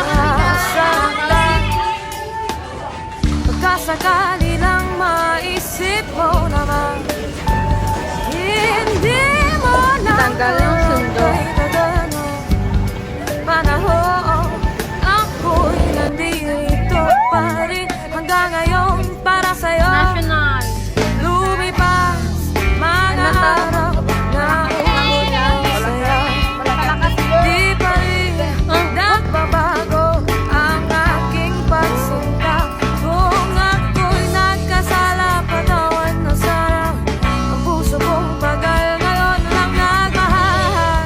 Nasaktan pagkasakali lang maisip mo naman, hindi mo lang kay dadano panahon. Ako'y nandito pa rin hanggang ngayon para sa'yo. National. Lumipas mga araw na umulang saya, di pa rin nagbabago ang aking pagsinta. Kung ako'y nagkasala, patawan na sana ang puso kong bagal ngayon lang nagmahal.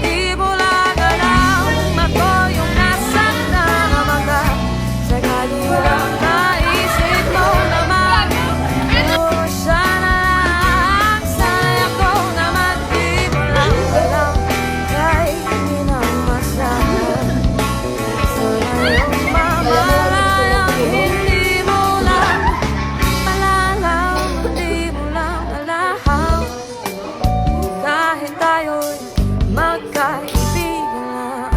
Di mo lang alam ako yung nasaan na mga sakali lang naisip mo naman. Sana lang, sana ako naman. Di mo lang alam kahit hindi na masahan. Sana yung mamalayang hindi mo lang malalang, di mo lang alam. Kahit tayo'y magkaibigan na,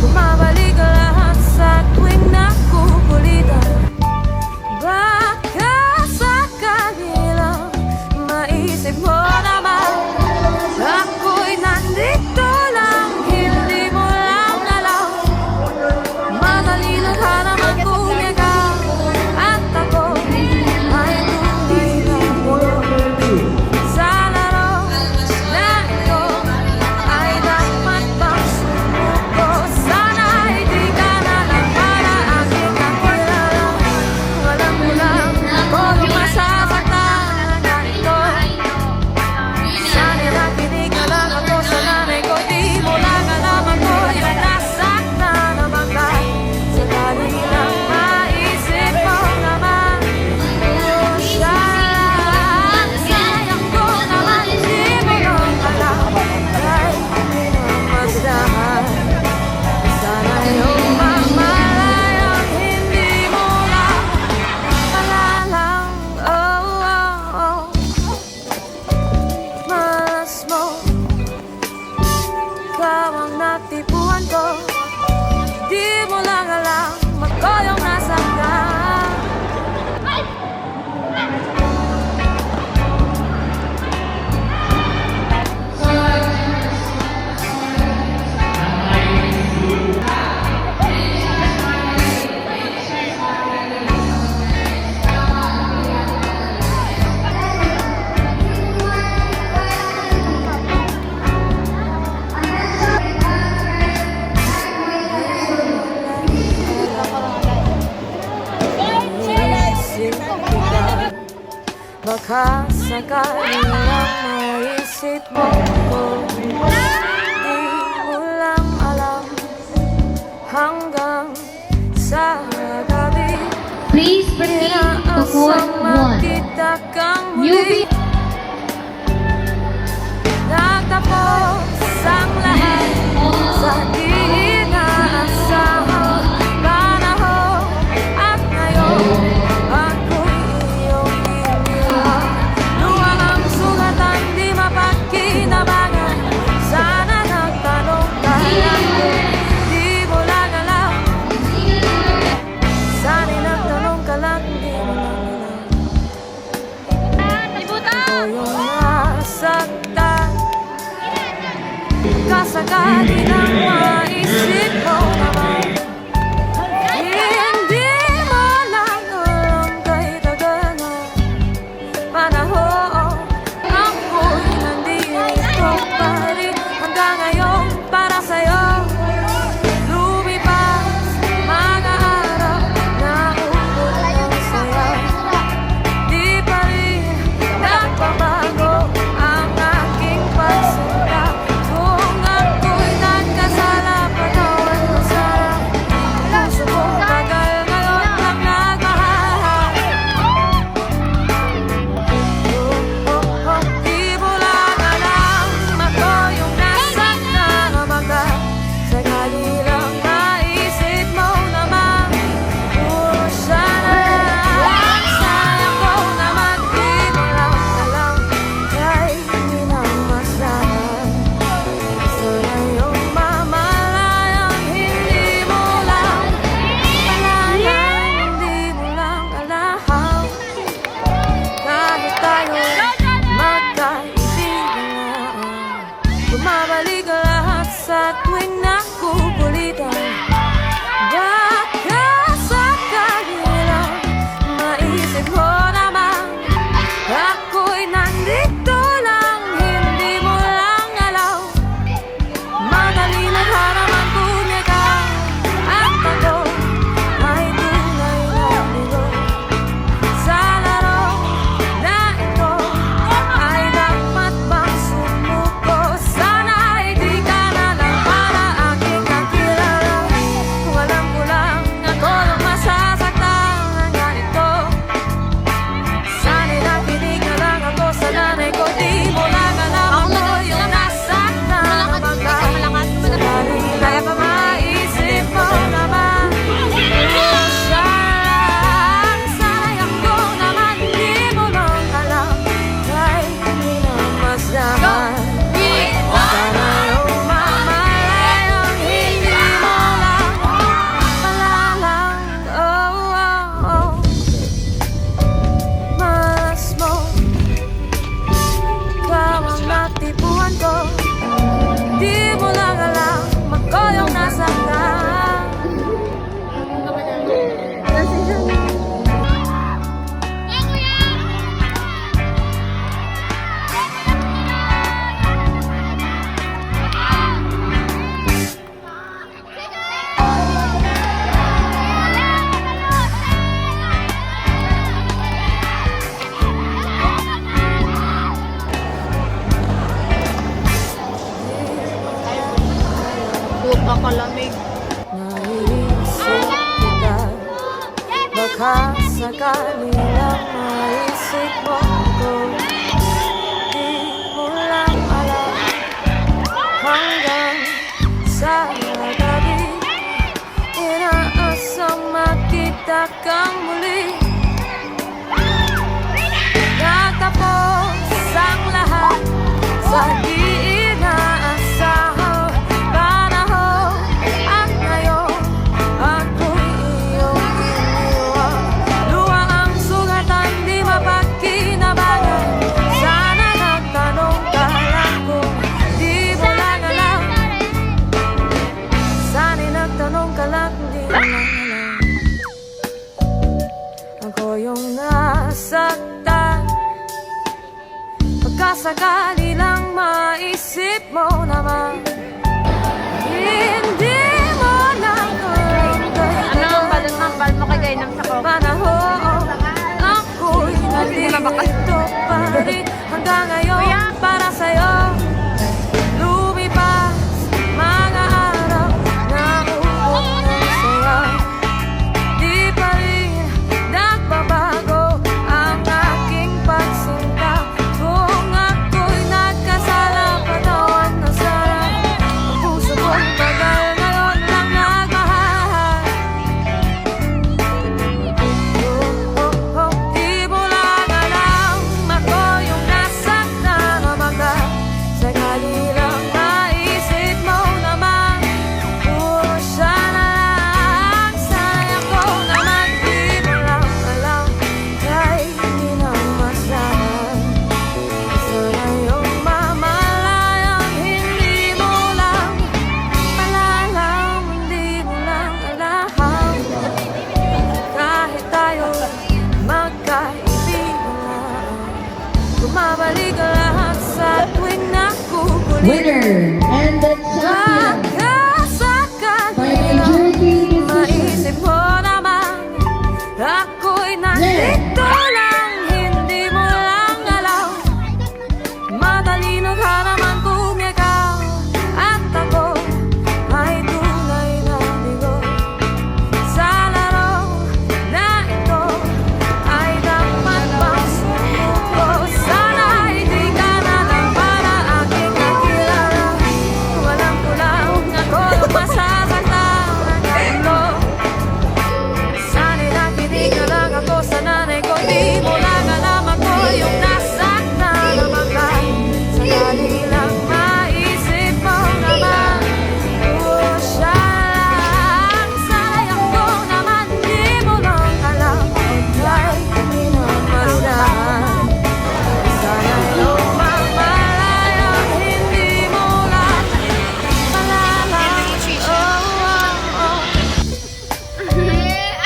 bumabalik lahat sa tuwing nakukulitan. Baka sakali lang maisip mo naman, ako'y nandito lang, hindi mo lang alam. Madali lang ka naman kumigaw, at ako ay tumigaw mo. Sa laro na ito ay dapat bang sumuko? Sana hindi ka na lang para aking nakilala. Kung alam mo lang ako yung masasaktan na ganito. Sana nakinig ka lang ako sa nanay ko. Di mo lang alam ako yung nasaktan na bangga. Sakali lang maisip mo naman, siya lang. Sayang ko naman, di mo lang alam kahit hindi na masdahan. Sana yung mamalayang hindi mo lang malalang. Oh, oh, oh. Mas mo, ikaw ang natipuan ko. Di mo lang alam ako yung nasaktan. Iisip kita, baka sakali lang maisip mo ko. Di mo lang alam hanggang sa gabi. Please proceed to court Inaasang 1. makita kang You muli. Nagtapos ang lahat sa di inaasahang panahon. At ngayon ako'y iyong iniwan. Luwang ang sugatan, di mapagkinabangan. Sana nagtanong ka lang, di mo lang alam. Sana nagtanong ka lang, di mo lang alam. Ako yung nasaktan, kasakali lang maisip mo naman, hindi mo lang alam kahit agad panahon. Ako'y nandito pa rin hanggang ngayon para sa'yo. Lumipas mga araw na umulang saya, di pa rin nagbabago ang aking pagsinta. Kung ako'y nagkasala, sakali lang maisip mo ako, di mo lang alam hanggang sa gabi. Inaasang makita kang muli. Natapos ang lahat sa di inaasahang panahon. At ngayon ako'y iyong iniwan. Luha ang sugatan, di mapagkinabangan. Sana nagtanong ka lang kung di mo lang alam. Sana'y nagtanong ka lang, di mo lang alam. Ako yung nasaktan. Pagkasakali lang maisip mo naman, hindi mo lang alam. Ano ang balot mo kay Gainam sa ko? Panahon ako'y nandito pa rin hanggang ngayon para sa'yo. Lumipas mga araw na unang saya, di pa rin nagbabago ang aking pagsinta. Kung ako'y nagkasala, patawan na sana. Ang puso ko'y tagal ngayon lang nagmahal. Di mo lang alam, ako yung nasaktan na bangga. Sakali lang naisip mo naman, puro siya na lang. Sayang ko naman, di mo lang alam, kahit hindi na masahan. Sana yung mamalayang hindi mo lang malalam, hindi mo lang alam. Kahit tayo magkaibigan lang, bumabalik ang lahat sa tuwing nakukulit. Winner and the champion Pagkasakali by lang majority decision. maisip mo naman, ako'y nandito lang, hindi mo lang alam. Matalino ka naman kung ikaw at ako ay tunay na bigo. Sa laro na ito ay dapat bang sumuko. Sana hindi ka na lang para aking nakilala. Kung alam ko lang ako yung masasaktan ng ganito. Sana'y nakinig na lang ako sa nanay ko. Di mo lang alam, ako yung nasaktan na bangga. Sakali lang maisip mo naman, puro siya lang. Sayang ko naman, di mo lang alam, kahit hindi na masahan. Sana yung mamalayang hindi mo lang malalam.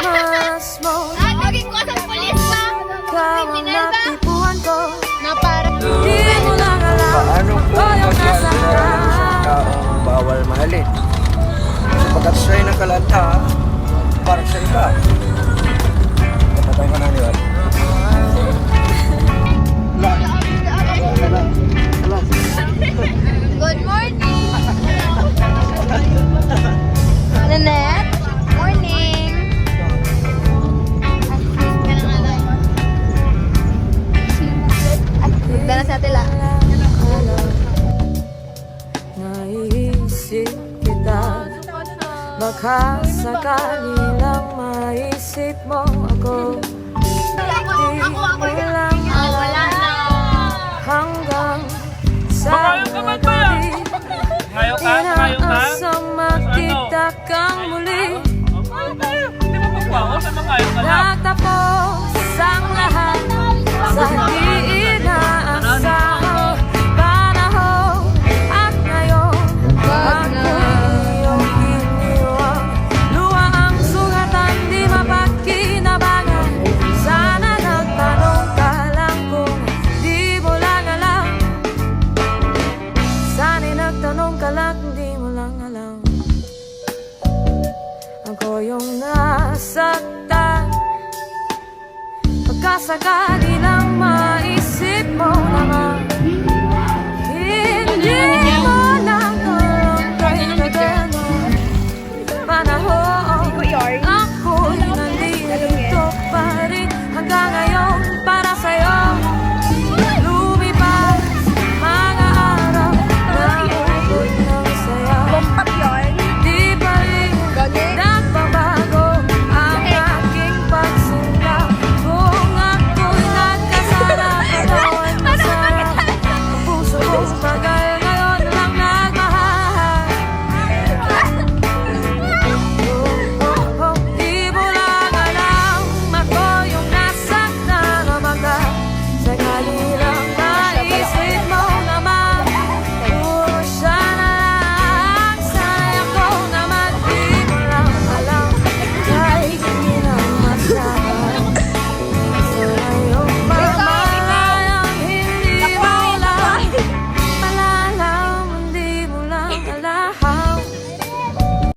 Mas mo Naging ko sa polis ba? ikaw ang matipuhan ko. Na para. Di mo lang alam, Paano po ako yung magsasabi sa nasaktan. taong bawal mahalin? Sapagkat siya'y nakalanta para sa iba. Kapatay ka na niwan. Good morning! Nanette? Morning! Dala sa atila. Naiisip kita, baka sakali lang maisip mo ako. Di mo lang Wala alam na. hanggang sa gabi. Inaasang makita kang muli. Natapos ang lahat sa di inaasahang panahon. At ngayon ako'y iyong iniwan. Luha ang sugatan, di mapagkinabangan. Sana nagtanong ka lang kung di mo lang alam. Sana'y nagtanong ka lang, di mo lang alam. Ako yung nasaktan. Pagkasakali lang maisip mo